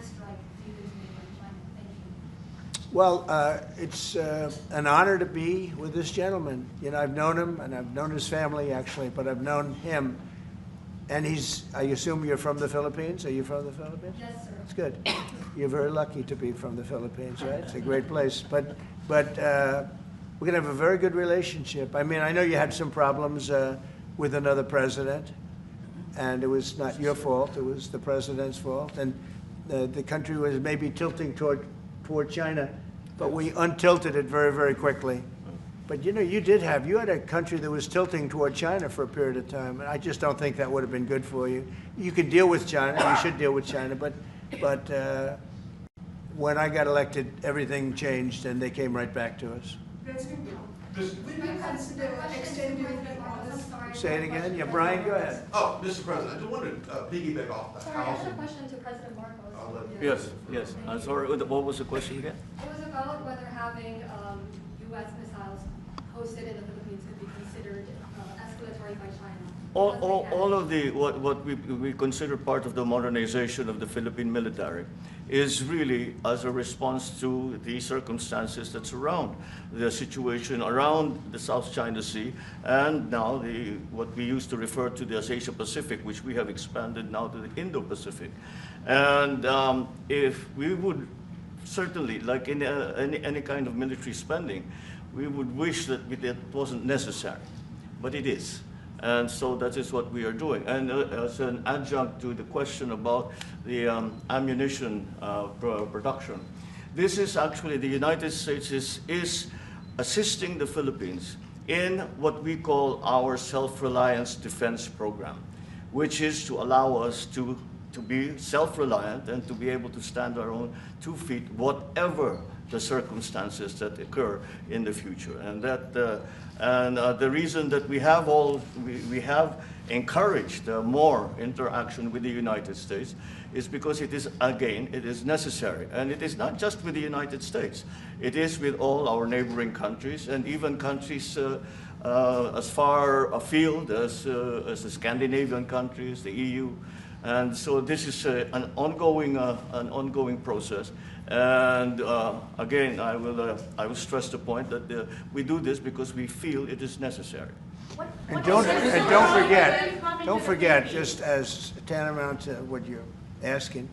strike do you make on China? Thank you. Well, it's an honor to be with this gentleman. You know, I've known him, and I've known his family, actually, but I've known him. And I assume you're from the Philippines? Are you from the Philippines? Yes, sir. That's good. You're very lucky to be from the Philippines, right? It's a great place. But we're going to have a very good relationship. I mean, I know you had some problems with another president, and it was not your fault. It was the president's fault. And the country was maybe tilting toward China, but we untilted it very, very quickly. But you know, you had a country that was tilting toward China for a period of time, and I just don't think that would have been good for you. You can deal with China, you should deal with China, but when I got elected, everything changed, and they came right back to us. Will you consider extending the orders? Say it again? Yeah, Brian, go ahead. Oh, Mr. President, I just wanted to piggyback off the Sorry, I have a housing. question to President Marcos. Yes. I'm sorry, what was the question again? It was about whether having U.S. missiles hosted in the Philippines could be considered escalatory by China. All of the, what we consider part of the modernization of the Philippine military is really as a response to the circumstances that surround the situation around the South China Sea, and now what we used to refer to as Asia-Pacific, which we have expanded now to the Indo-Pacific. And if we would certainly, like in any kind of military spending, we would wish that it wasn't necessary, but it is. And so that is what we are doing. And as an adjunct to the question about the ammunition production, this is actually, the United States is assisting the Philippines in what we call our Self-Reliance defense program, which is to allow us to be self-reliant and to be able to stand our own 2 feet, whatever the circumstances that occur in the future. And that the reason that we have encouraged more interaction with the United States is because it is necessary. And it is not just with the United States. It is with all our neighboring countries, and even countries as far afield as the Scandinavian countries, the EU. And so this is an ongoing process. And again, I will stress the point that we do this because we feel it is necessary. And don't forget, just as tantamount to what you're asking,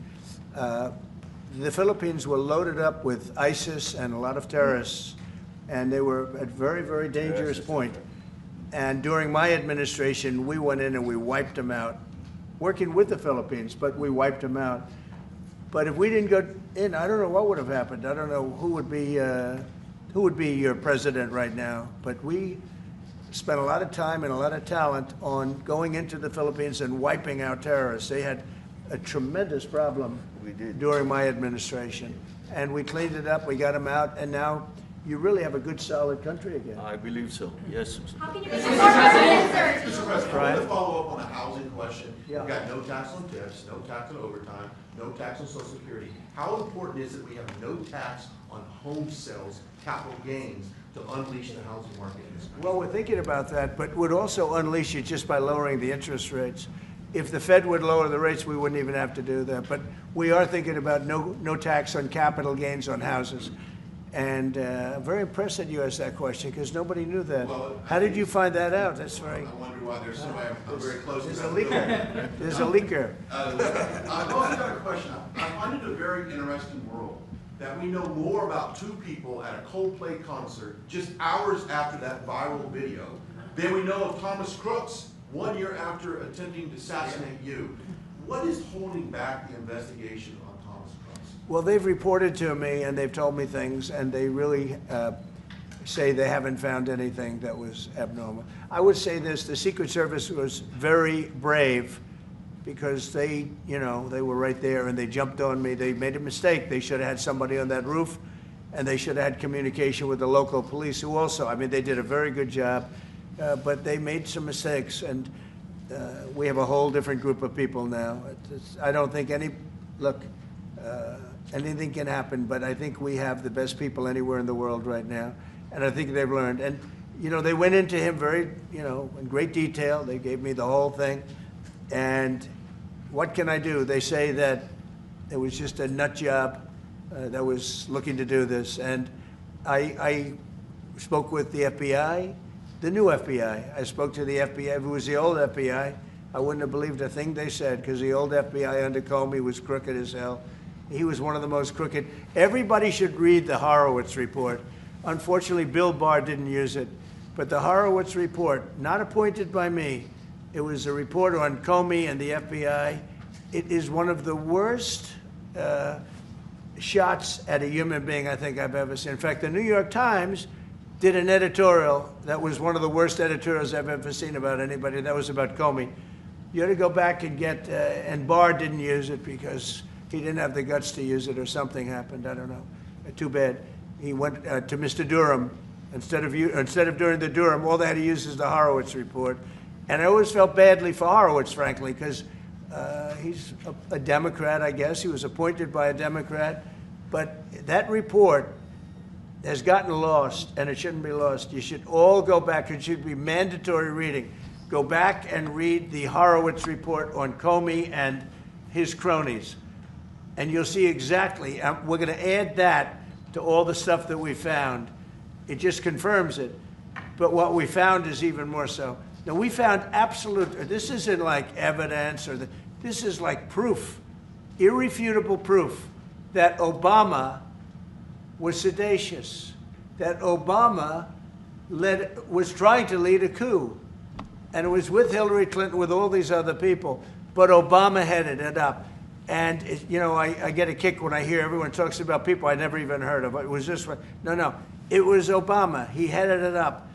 the Philippines were loaded up with ISIS and a lot of terrorists, and they were at very, very dangerous point. And during my administration, we went in and we wiped them out, working with the Philippines, but we wiped them out. But if we didn't go in, I don't know what would have happened. I don't know who would be your president right now. But we spent a lot of time and a lot of talent on going into the Philippines and wiping out terrorists. They had a tremendous problem during my administration. And we cleaned it up, we got them out, and now you really have a good, solid country again. I believe so, yes. How can you be more president? Mr. President, I want to follow up on the housing question. Yeah. We've got no tax on tips, no tax on overtime, no tax on Social Security. How important is it we have no tax on home sales, capital gains, to unleash the housing market in this country? Well, we're thinking about that, but would also unleash it just by lowering the interest rates. If the Fed would lower the rates, we wouldn't even have to do that. But we are thinking about no tax on capital gains on houses. And I'm very impressed that you asked that question because nobody knew that. Well, how did you find that out? That's very. I wonder why there's somebody I'm very close to. There's a leaker. There's a leaker. I've also got a question. I find it a very interesting world that we know more about two people at a Coldplay concert just hours after that viral video than we know of Thomas Crooks 1 year after attempting to assassinate you. What is holding back the investigation on Thomas Crooks? Well, they've reported to me and they've told me things, and they really say they haven't found anything that was abnormal. I would say this: the Secret Service was very brave because they were right there and they jumped on me. They made a mistake. They should have had somebody on that roof, and they should have had communication with the local police, who also, I mean, they did a very good job, but they made some mistakes, and we have a whole different group of people now. I don't think anything can happen, but I think we have the best people anywhere in the world right now, and I think they've learned. And they went into him very, in great detail. They gave me the whole thing, and what can I do? They say that It was just a nut job that was looking to do this. And I spoke with the FBI, the new FBI. I spoke to the FBI. If it was the old FBI, I wouldn't have believed a thing they said, because the old FBI under Comey was crooked as hell. He was one of the most crooked. Everybody should read the Horowitz report. Unfortunately, Bill Barr didn't use it. But the Horowitz report, not appointed by me, it was a report on Comey and the FBI. It is one of the worst shots at a human being I think I've ever seen. In fact, the New York Times did an editorial that was one of the worst editorials I've ever seen about anybody. That was about Comey. You ought to go back and get, and Barr didn't use it because he didn't have the guts to use it, or something happened, I don't know. Too bad. He went to Mr. Durham. Instead of doing the Durham, all they had to use is the Horowitz report. And I always felt badly for Horowitz, frankly, because he's a Democrat, I guess. He was appointed by a Democrat. But that report has gotten lost, and it shouldn't be lost. You should all go back. It should be mandatory reading. Go back and read the Horowitz report on Comey and his cronies. And you'll see exactly, we're going to add that to all the stuff that we found. It just confirms it. But what we found is even more so. Now, we found absolute, this isn't like evidence, this is like proof, irrefutable proof that Obama was seditious, that Obama was trying to lead a coup. And it was with Hillary Clinton, with all these other people, but Obama headed it up. And, you know, I get a kick when I hear everyone talks about people I never even heard of. It was just, no, it was Obama. He headed it up.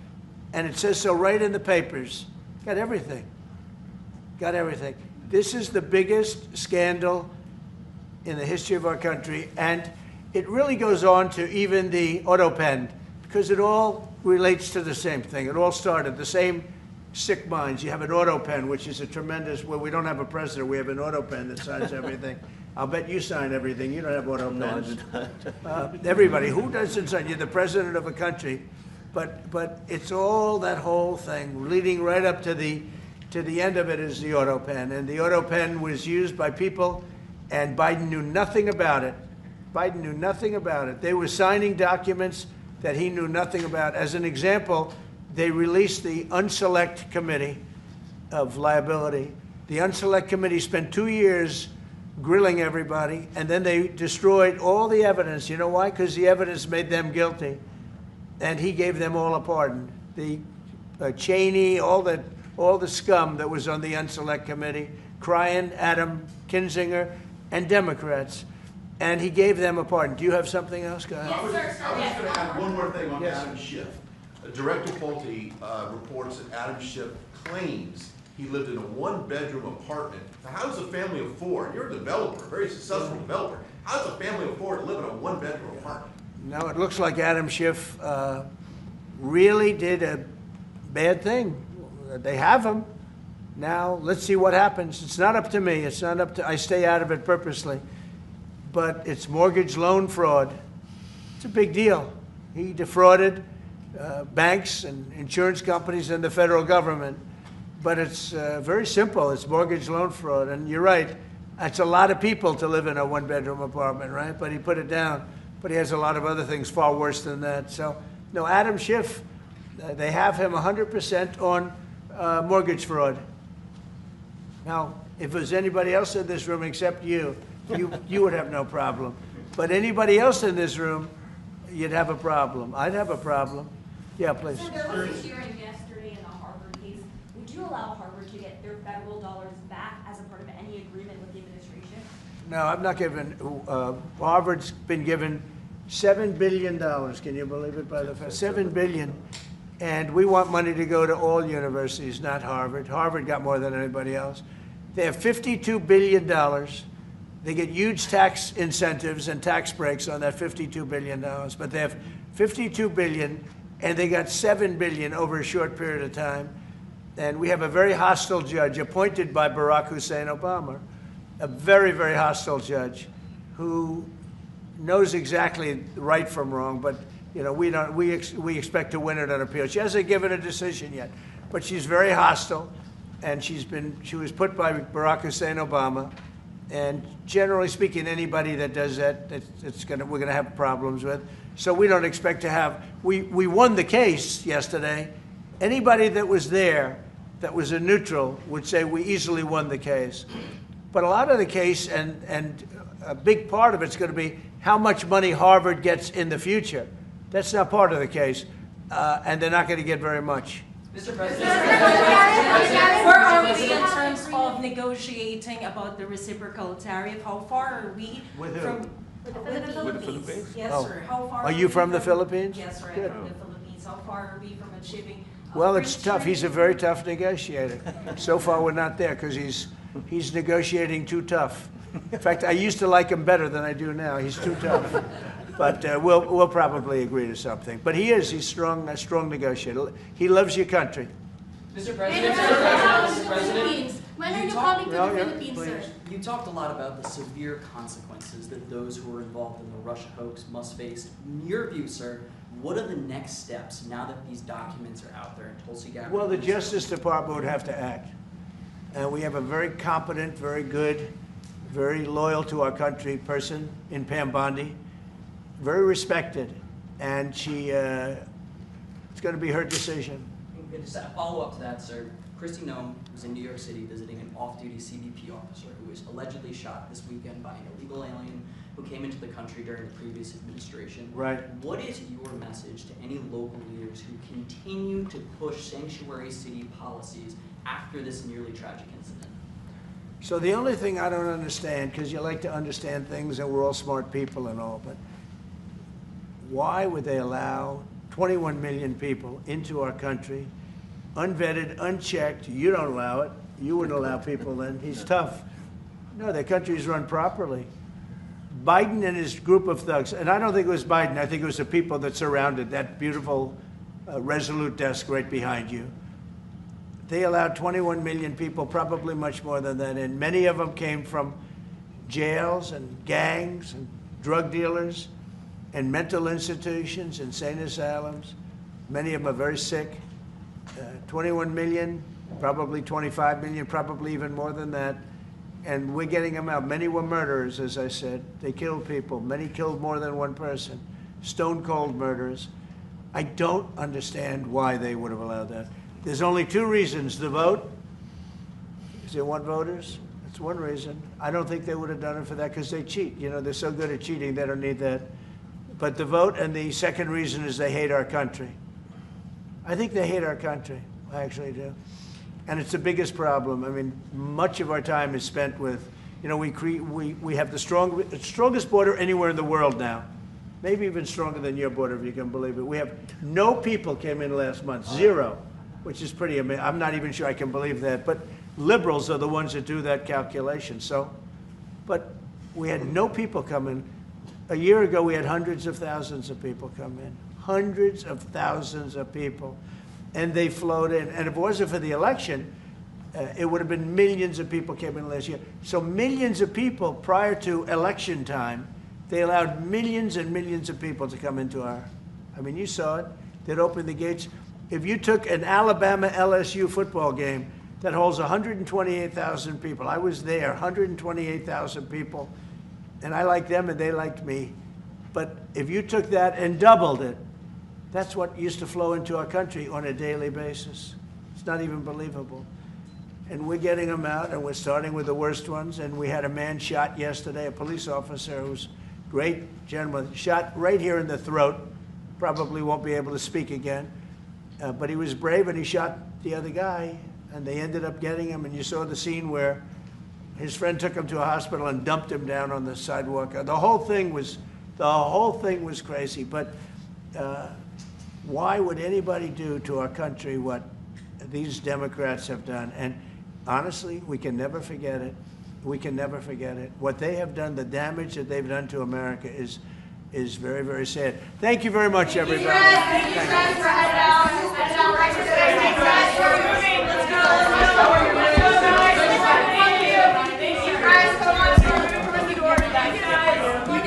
And it says so right in the papers. Got everything. Got everything. This is the biggest scandal in the history of our country. And it really goes on to even the auto pen, because it all relates to the same thing. It all started the same sick minds. You have an auto pen, which is a tremendous, well, we don't have a president. We have an auto pen that signs everything. I'll bet you sign everything. You don't have auto pens. Everybody. Who doesn't sign? You're the president of a country. But it's all that whole thing leading right up to the end of it is the auto pen. And the auto pen was used by people, and Biden knew nothing about it. Biden knew nothing about it. They were signing documents that he knew nothing about. As an example, they released the Unselect Committee of Liability. The Unselect Committee spent 2 years grilling everybody, and then they destroyed all the evidence. You know why? Because the evidence made them guilty, and he gave them all a pardon. The Cheney, all the scum that was on the Unselect Committee, Cryan, Adam Kinzinger, and Democrats, and he gave them a pardon. Do you have something else? Go ahead. I was just going to add one more thing on Adam Schiff. Director Pulte reports that Adam Schiff claims he lived in a one-bedroom apartment. Now, how does a family of four, you're a developer, a very successful developer, how does a family of four live in a one-bedroom apartment? No, it looks like Adam Schiff really did a bad thing. They have him. Now, let's see what happens. It's not up to me. It's not up to, I stay out of it purposely. But it's mortgage loan fraud. It's a big deal. He defrauded banks and insurance companies and the federal government. But it's very simple. It's mortgage loan fraud. And you're right. That's a lot of people to live in a one-bedroom apartment, right? But he put it down. But he has a lot of other things far worse than that. So, no, Adam Schiff, they have him 100% on mortgage fraud. Now, if there's anybody else in this room except you would have no problem. But anybody else in this room, you'd have a problem. I'd have a problem. Yeah, please. So there was a hearing yesterday in the Harvard case. Would you allow Harvard to get their federal dollars back as a part of any agreement with the administration? No, I'm not giving. Harvard's been given $7 billion. Can you believe it? By the $7 billion, and we want money to go to all universities, not Harvard. Harvard got more than anybody else. They have $52 billion. They get huge tax incentives and tax breaks on that $52 billion. But they have $52 billion, and they got $7 billion over a short period of time. And we have a very hostile judge appointed by Barack Hussein Obama, a very, very hostile judge who knows exactly right from wrong. But you know, we expect to win it on appeal. She hasn't given a decision yet, but she's very hostile, and she was put by Barack Hussein Obama. And generally speaking, anybody that does that, we're gonna have problems with. So we don't expect to have, we won the case yesterday. Anybody that was there, that was a neutral, would say we easily won the case. But a lot of the case, and a big part of it's gonna be how much money Harvard gets in the future. That's not part of the case, and they're not gonna get very much. Mr. President, where are we in terms of negotiating about the reciprocal tariff? How far are we With who? from With the with the Philippines. Philippines? Yes, Oh. sir. How far Are you we from the Philippines? Yes, sir. Good. I'm from the Philippines. How far are we from achieving? Well, it's tough. He's a very tough negotiator. So far, we're not there because he's negotiating too tough. In fact, I used to like him better than I do now. He's too tough. But we'll probably agree to something. But he's strong, a strong negotiator. He loves your country. Mr. President, when are you coming to the Philippines, sir? You talked a lot about the severe consequences that those who were involved in the Russia hoax must face. In your view, sir, what are the next steps now that these documents are out there in Tulsi Gabbard? Well, the Justice Department would have to act. And we have a very competent, very good, very loyal to our country person in Pam Bondi, very respected. And it's going to be her decision. And just a follow-up to that, sir. Kristi Noem was in New York City visiting an off-duty CBP officer who was allegedly shot this weekend by an illegal alien who came into the country during the previous administration. Right. What is your message to any local leaders who continue to push sanctuary city policies after this nearly tragic incident? So the only thing I don't understand, because you like to understand things and we're all smart people and all, but why would they allow 21 million people into our country, unvetted, unchecked? You don't allow it. You wouldn't allow people then. He's tough. No, their country's run properly. Biden and his group of thugs, and I don't think it was Biden, I think it was the people that surrounded that beautiful Resolute desk right behind you. They allowed 21 million people, probably much more than that, and many of them came from jails and gangs and drug dealers and mental institutions, insane asylums. Many of them are very sick. 21 million, probably 25 million, probably even more than that. And we're getting them out. Many were murderers, as I said. They killed people. Many killed more than one person. Stone cold murderers. I don't understand why they would have allowed that. There's only two reasons. The vote, because they want voters. That's one reason. I don't think they would have done it for that because they cheat. You know, they're so good at cheating, they don't need that. But the vote, and the second reason is they hate our country. I think they hate our country. I actually do. And it's the biggest problem. I mean, much of our time is spent with, you know, we have the strongest border anywhere in the world now. Maybe even stronger than your border, if you can believe it. We have no people came in last month, zero, which is pretty amazing. I'm not even sure I can believe that. But liberals are the ones that do that calculation. So, but we had no people come in. A year ago, we had hundreds of thousands of people come in. Hundreds of thousands of people. And they flowed in. And if it wasn't for the election, it would have been millions of people came in last year. So millions of people prior to election time, they allowed millions and millions of people to come into our, I mean, you saw it. They'd open the gates. If you took an Alabama-LSU football game that holds 128,000 people, I was there, 128,000 people, and I liked them and they liked me. But if you took that and doubled it, that's what used to flow into our country on a daily basis. It's not even believable. And we're getting them out, and we're starting with the worst ones. And we had a man shot yesterday, a police officer who's a great gentleman, shot right here in the throat. Probably won't be able to speak again. But he was brave, and he shot the other guy, and they ended up getting him. And you saw the scene where his friend took him to a hospital and dumped him down on the sidewalk. The whole thing was crazy. But why would anybody do to our country what these Democrats have done? And honestly, we can never forget it. We can never forget it. What they have done, the damage that they've done to America is very, very sad. Thank you very much, everybody. Thank you, Fred, for heading out. Heading out right today. Thank you, guys, for moving. Let's go. Let's go. Thank you. Thank you, guys. Come on, let's go. Thank you, guys.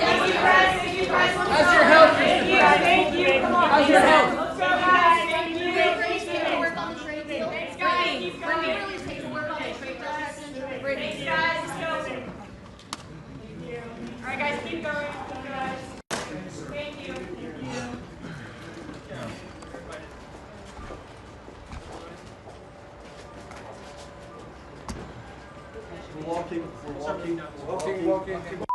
Thank you, guys. Thank you, guys. How's your health? Thank you. Thank you. Come on. How's your health? Let's go, guys. Thank you. Work on the trade deal. Thanks, guys. Brittany really takes work on the trade deal. Thanks, guys. Let's go. Walking.